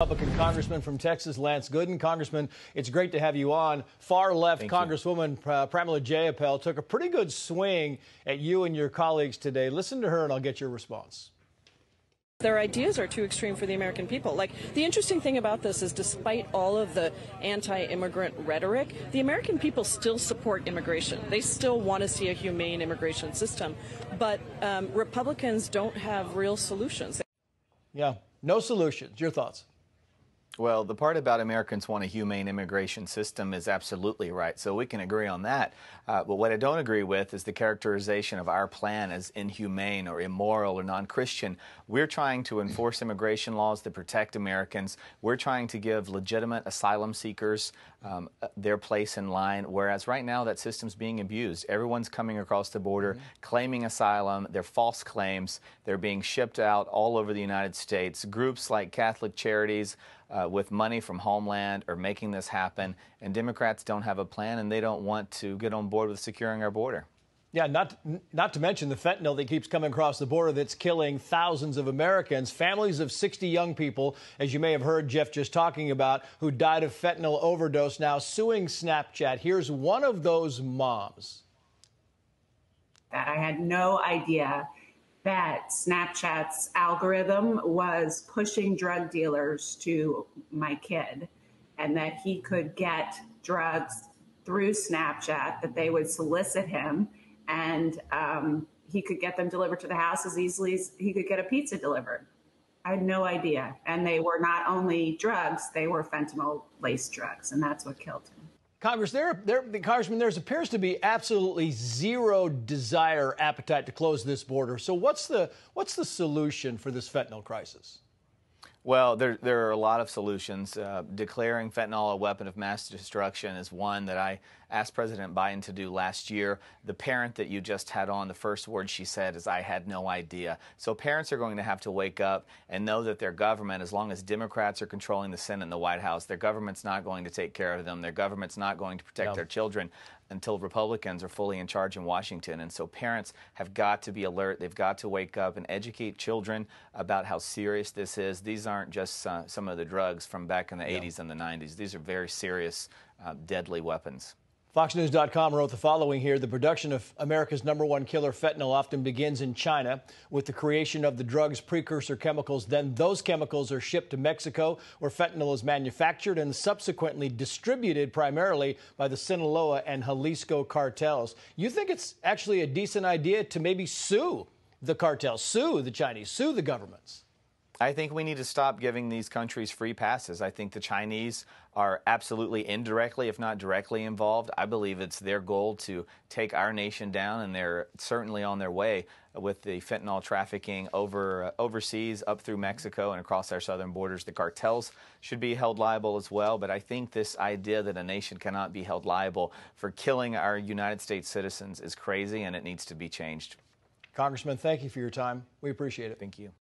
Republican Congressman from Texas, Lance Gooden. Congressman, it's great to have you on. Far-left Congresswoman Pramila Jayapal took a pretty good swing at you and your colleagues today. Listen to her and I'll get your response. Their ideas are too extreme for the American people. Like, the interesting thing about this is despite all of the anti-immigrant rhetoric, the American people still support immigration. They still want to see a humane immigration system. But Republicans don't have real solutions. Yeah, no solutions. Your thoughts? Well, the part about Americans want a humane immigration system is absolutely right, so we can agree on that. But what I don't agree with is the characterization of our plan as inhumane or immoral or non-Christian. We're trying to enforce immigration laws that protect Americans. We're trying to give legitimate asylum seekers their place in line, whereas right now that system's being abused. Everyone's coming across the border, claiming asylum. They're false claims. They're being shipped out all over the United States. Groups like Catholic Charities with money from Homeland are making this happen, and Democrats don't have a plan, and they don't want to get on board with securing our border. Yeah, not to mention the fentanyl that keeps coming across the border that's killing thousands of Americans. Families of 60 young people, as you may have heard Jeff just talking about, who died of fentanyl overdose, now suing Snapchat. Here's one of those moms. I had no idea that Snapchat's algorithm was pushing drug dealers to my kid, and that he could get drugs through Snapchat, that they would solicit him, and he could get them delivered to the house as easily as he could get a pizza delivered. I had no idea. And they were not only drugs, they were fentanyl-laced drugs, and that's what killed him. Congressman, there appears to be absolutely zero desire, appetite to close this border. So what's the solution for this fentanyl crisis? Well, there are a lot of solutions. Declaring fentanyl a weapon of mass destruction is one that I asked President Biden to do last year. The parent that you just had on, the first word she said is, "I had no idea." So parents are going to have to wake up and know that their government, as long as Democrats are controlling the Senate and the White House, their government's not going to take care of them. Their government's not going to protect their children until Republicans are fully in charge in Washington. And so parents have got to be alert. They've got to wake up and educate children about how serious this is. These aren't just some of the drugs from back in the 80s and the 90s. These are very serious, deadly weapons. FoxNews.com wrote the following here. The production of America's #1 killer, fentanyl, often begins in China with the creation of the drug's precursor chemicals. Then those chemicals are shipped to Mexico, where fentanyl is manufactured and subsequently distributed primarily by the Sinaloa and Jalisco cartels. You think it's actually a decent idea to maybe sue the cartels, sue the Chinese, sue the governments? I think we need to stop giving these countries free passes. I think the Chinese are absolutely indirectly, if not directly, involved. I believe it's their goal to take our nation down, and they're certainly on their way with the fentanyl trafficking overseas, up through Mexico and across our southern borders. The cartels should be held liable as well, but I think this idea that a nation cannot be held liable for killing our United States citizens is crazy, and it needs to be changed. Congressman, thank you for your time. We appreciate it. Thank you.